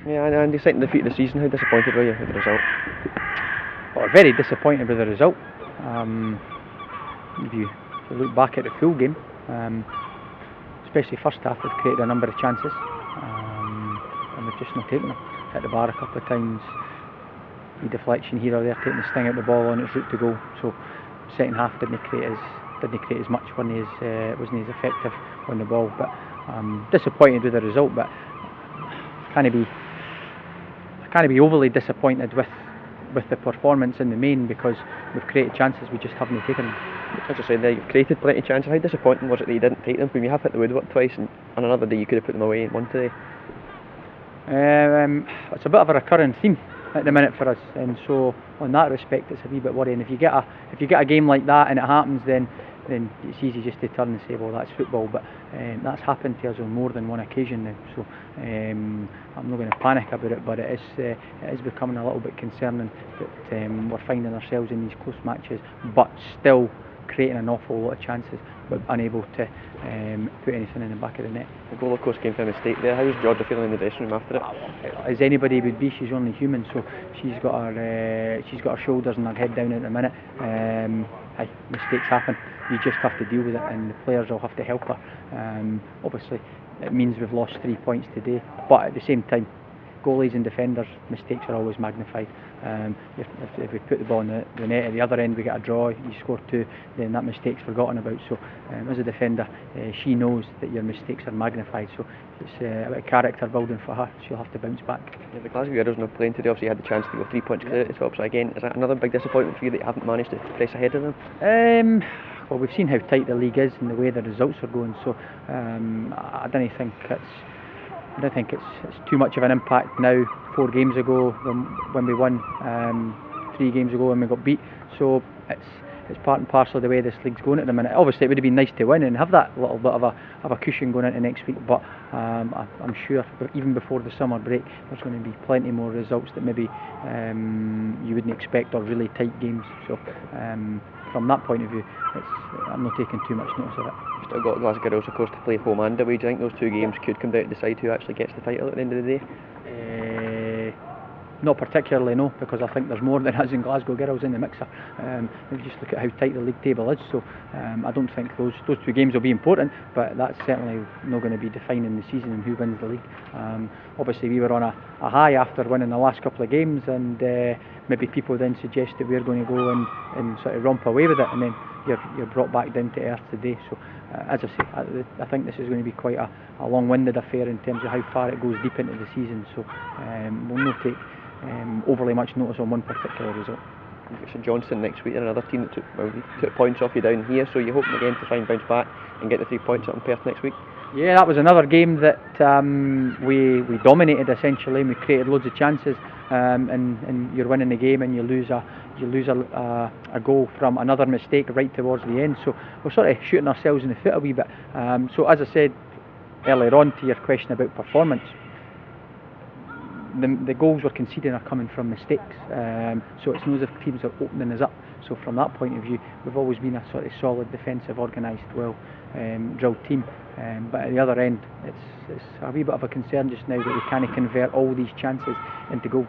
Yeah, and the second defeat of the season, how disappointed were you with the result? Well, very disappointed with the result. If you look back at the full game, especially first half, we've created a number of chances, and we've just not taken them. Hit the bar a couple of times, the deflection here or there, taking the sting out the ball on its route to goal. So second half didn't create as much, wasn't as effective on the ball. But disappointed with the result, but I can't be overly disappointed with the performance in the main, because we've created chances, we just haven't taken them. As I said there, you've created plenty of chances. How disappointing was it that you didn't take them when you have hit the woodwork twice, and on another day you could have put them away and won today? It's a bit of a recurring theme at the minute for us, and so on that respect it's a wee bit worrying. If you get a game like that and it happens, then it's easy just to turn and say, well, that's football, but that's happened to us on more than one occasion now, so I'm not going to panic about it, but it is becoming a little bit concerning that we're finding ourselves in these close matches, but still creating an awful lot of chances, but unable to put anything in the back of the net. The goal of course came from a mistake there. How was Georgia feeling in the dressing room after it? As anybody would be, she's only human, so she's got her shoulders and her head down at the minute. Mistakes happen, you just have to deal with it, and the players will have to help her. Obviously it means we've lost 3 points today, but at the same time, goalies and defenders' mistakes are always magnified. If we put the ball in the net at the other end, we get a draw, you score 2, then that mistake's forgotten about. So as a defender, she knows that your mistakes are magnified, so it's about character building for her. She'll have to bounce back. Yeah, the Glasgow Heroes not playing today, obviously you had the chance to go 3 points clear at the top, so again, is that another big disappointment for you that you haven't managed to press ahead of them? Well, we've seen how tight the league is and the way the results are going, so I don't think it's too much of an impact now. 4 games ago when we won, 3 games ago when we got beat, so it's part and parcel of the way this league's going at the minute. Obviously it would have been nice to win and have that little bit of a cushion going into next week, but I'm sure even before the summer break there's going to be plenty more results that maybe you wouldn't expect, or really tight games. So from that point of view, I'm not taking too much notice of it. You've still got Glasgow Girls of course to play home and away. Do you think those 2 games could come down to decide who actually gets the title at the end of the day? Not particularly, no, because I think there's more than us in Glasgow Girls in the mixer. If you just look at how tight the league table is, so I don't think those 2 games will be important, but that's certainly not going to be defining the season and who wins the league. Obviously we were on a high after winning the last couple of games, and maybe people then suggest that we're going to go and sort of romp away with it, and then you're brought back down to earth today. So as I say, I think this is going to be quite a long-winded affair in terms of how far it goes deep into the season, so we'll not take overly much notice on one particular result. You've got St Johnstone next week, and another team that took points off you down here, so you're hoping again to try and bounce back and get the 3 points up in Perth next week? Yeah, that was another game that we dominated essentially, and we created loads of chances, and you're winning the game and you lose a goal from another mistake right towards the end, so we're sort of shooting ourselves in the foot a wee bit. So as I said earlier on to your question about performance, the goals we're conceding are coming from mistakes, so it's not as if teams are opening us up. So from that point of view, we've always been a sort of solid, defensive, organised, well drilled team, but at the other end it's a wee bit of a concern just now that we can't convert all these chances into goals.